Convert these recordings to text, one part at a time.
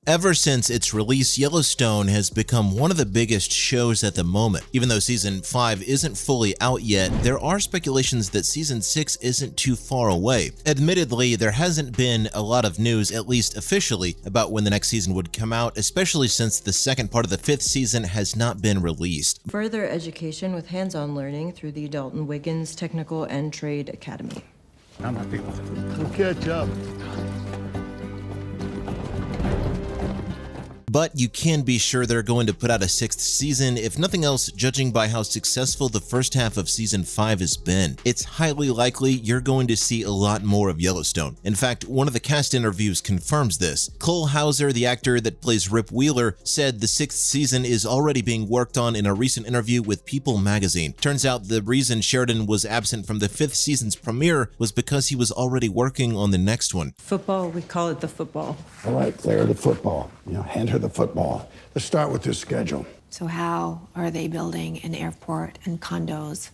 Ever since its release, Yellowstone has become one of the biggest shows at the moment. Even though Season 5 isn't fully out yet, there are speculations that Season 6 isn't too far away. Admittedly, there hasn't been a lot of news, at least officially, about when the next season would come out, especially since the second part of the 5th season has not been released. Further education with hands-on learning through the Dalton Wiggins Technical and Trade Academy. I'm happy with it. We'll catch up. But you can be sure they're going to put out a 6th season, if nothing else, judging by how successful the first half of Season 5 has been. It's highly likely you're going to see a lot more of Yellowstone. In fact, one of the cast interviews confirms this. Cole Hauser, the actor that plays Rip Wheeler, said the 6th season is already being worked on in a recent interview with People magazine. Turns out the reason Sheridan was absent from the 5th season's premiere was because he was already working on the next one. Football, we call it the football. All right, Claire, the football. Hand her the football. Let's start with this schedule. So how are they building an airport and condos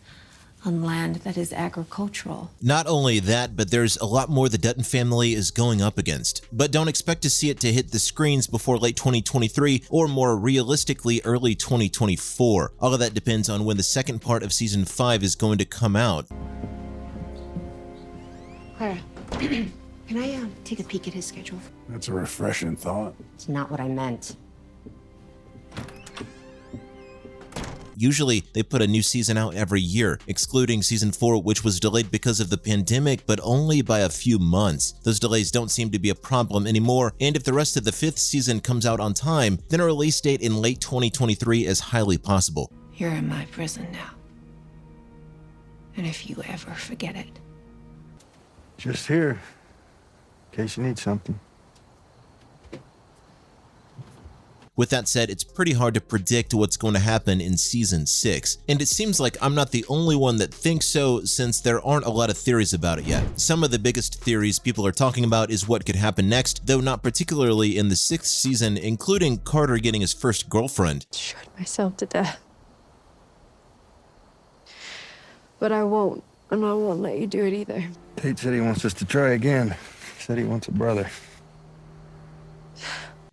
on land that is agricultural? Not only that, but there's a lot more the Dutton family is going up against. But don't expect to see it to hit the screens before late 2023 or more realistically early 2024. All of that depends on when the second part of Season 5 is going to come out. Clara, can I take a peek at his schedule? That's a refreshing thought. It's not what I meant. Usually, they put a new season out every year, excluding Season 4, which was delayed because of the pandemic, but only by a few months. Those delays don't seem to be a problem anymore, and if the rest of the 5th season comes out on time, then a release date in late 2023 is highly possible. You're in my prison now. And if you ever forget it. Just here, in case you need something. With that said, it's pretty hard to predict what's going to happen in Season 6, and it seems like I'm not the only one that thinks so, since there aren't a lot of theories about it yet. Some of the biggest theories people are talking about is what could happen next, though not particularly in the 6th season, including Carter getting his first girlfriend. Shot myself to death. But I won't, and I won't let you do it either. Tate said he wants us to try again. He said he wants a brother.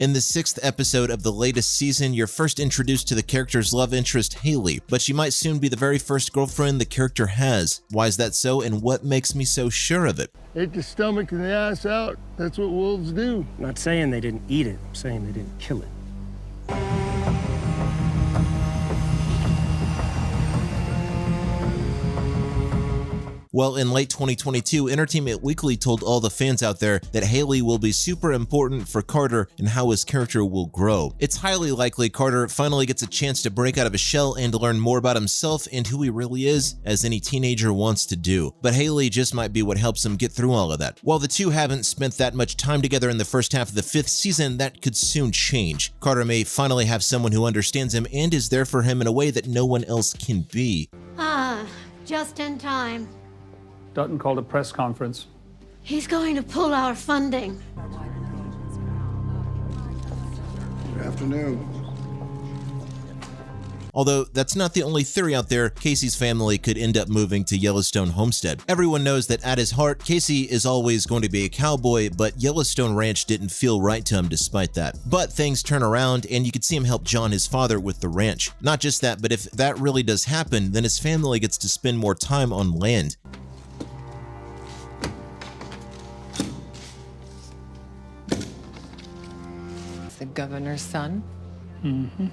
In the 6th episode of the latest season, you're first introduced to the character's love interest, Haley, but she might soon be the very first girlfriend the character has. Why is that so, and what makes me so sure of it? Ate the stomach and the ass out. That's what wolves do. I'm not saying they didn't eat it, I'm saying they didn't kill it. Well, in late 2022, Entertainment Weekly told all the fans out there that Haley will be super important for Carter and how his character will grow. It's highly likely Carter finally gets a chance to break out of his shell and learn more about himself and who he really is, as any teenager wants to do. But Haley just might be what helps him get through all of that. While the two haven't spent that much time together in the first half of the 5th season, that could soon change. Carter may finally have someone who understands him and is there for him in a way that no one else can be. Just in time. Dutton called a press conference. He's going to pull our funding. Good afternoon. Although that's not the only theory out there, Casey's family could end up moving to Yellowstone Homestead. Everyone knows that at his heart, Casey is always going to be a cowboy, but Yellowstone Ranch didn't feel right to him despite that. But things turn around, and you could see him help John, his father, with the ranch. Not just that, but if that really does happen, then his family gets to spend more time on land. The governor's son? Mm-hmm.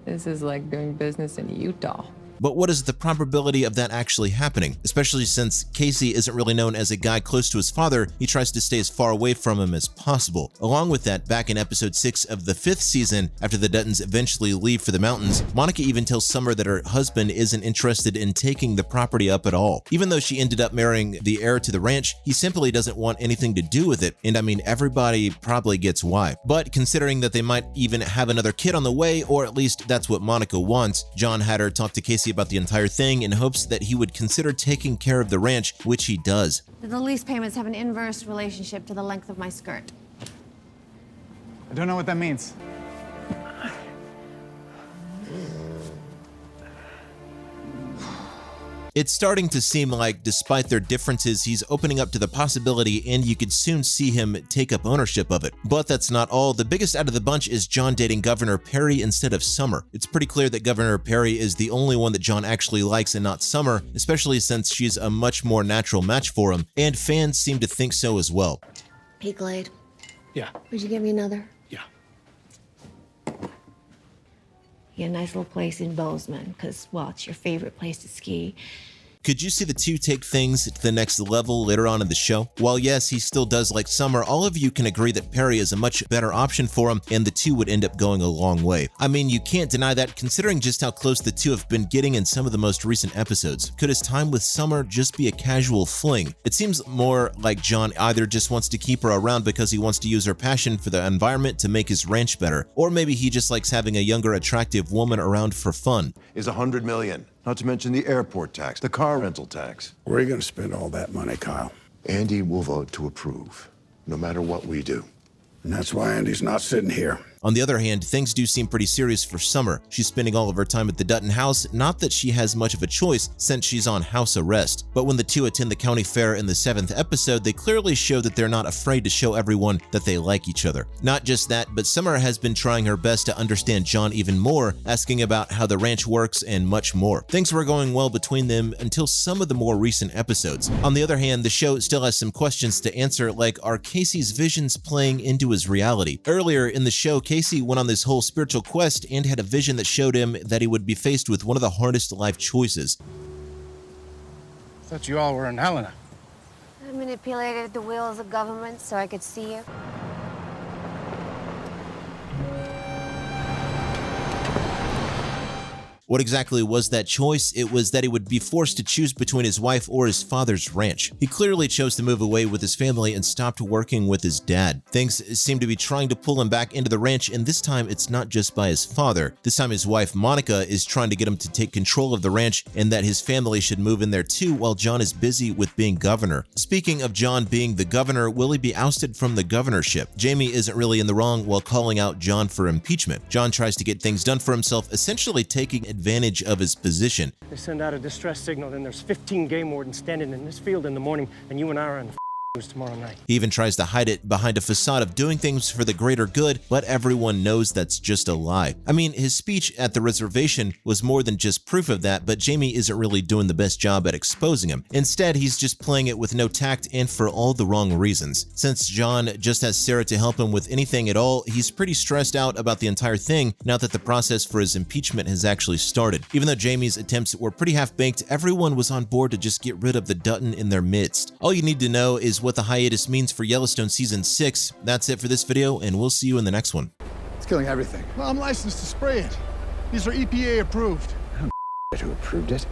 This is like doing business in Utah. But what is the probability of that actually happening? Especially since Casey isn't really known as a guy close to his father, he tries to stay as far away from him as possible. Along with that, back in episode 6 of the 5th season, after the Duttons eventually leave for the mountains, Monica even tells Summer that her husband isn't interested in taking the property up at all. Even though she ended up marrying the heir to the ranch, he simply doesn't want anything to do with it, and I mean, everybody probably gets why. But considering that they might even have another kid on the way, or at least that's what Monica wants, John had her talk to Casey about the entire thing in hopes that he would consider taking care of the ranch, which he does. The lease payments have an inverse relationship to the length of my skirt. I don't know what that means. It's starting to seem like, despite their differences, he's opening up to the possibility and you could soon see him take up ownership of it. But that's not all. The biggest out of the bunch is John dating Governor Perry instead of Summer. It's pretty clear that Governor Perry is the only one that John actually likes and not Summer, especially since she's a much more natural match for him, and fans seem to think so as well. Hey, Glade. Yeah. Would you get me another? Yeah. You get a nice little place in Bozeman, because, well, it's your favorite place to ski. Could you see the two take things to the next level later on in the show? While yes, he still does like Summer, all of you can agree that Perry is a much better option for him, and the two would end up going a long way. I mean, you can't deny that considering just how close the two have been getting in some of the most recent episodes. Could his time with Summer just be a casual fling? It seems more like John either just wants to keep her around because he wants to use her passion for the environment to make his ranch better, or maybe he just likes having a younger, attractive woman around for fun. Is $100 million. Not to mention the airport tax, the car rental tax. Where are you going to spend all that money, Kyle? Andy will vote to approve, no matter what we do. And that's why Andy's not sitting here. On the other hand, things do seem pretty serious for Summer. She's spending all of her time at the Dutton house, not that she has much of a choice since she's on house arrest. But when the two attend the county fair in the 7th episode, they clearly show that they're not afraid to show everyone that they like each other. Not just that, but Summer has been trying her best to understand John even more, asking about how the ranch works and much more. Things were going well between them until some of the more recent episodes. On the other hand, the show still has some questions to answer, like are Casey's visions playing into his reality? Earlier in the show, Casey went on this whole spiritual quest and had a vision that showed him that he would be faced with one of the hardest life choices. Thought you all were in Helena. I manipulated the wheels of government so I could see you. What exactly was that choice? It was that he would be forced to choose between his wife or his father's ranch. He clearly chose to move away with his family and stopped working with his dad. Things seem to be trying to pull him back into the ranch, and this time it's not just by his father. This time his wife, Monica, is trying to get him to take control of the ranch and that his family should move in there too while John is busy with being governor. Speaking of John being the governor, will he be ousted from the governorship? Jamie isn't really in the wrong while calling out John for impeachment. John tries to get things done for himself, essentially taking advantage of his position. They send out a distress signal, then there's 15 game wardens standing in this field in the morning, and you and I are on the news tomorrow night. He even tries to hide it behind a facade of doing things for the greater good, but everyone knows that's just a lie. I mean, his speech at the reservation was more than just proof of that, but Jamie isn't really doing the best job at exposing him. Instead, he's just playing it with no tact and for all the wrong reasons. Since John just has Sarah to help him with anything at all, he's pretty stressed out about the entire thing now that the process for his impeachment has actually started. Even though Jamie's attempts were pretty half-baked, everyone was on board to just get rid of the Dutton in their midst. All you need to know is what the hiatus means for Yellowstone Season 6. That's it for this video, and we'll see you in the next one. It's killing everything. Well, I'm licensed to spray it. These are EPA approved. Who approved it?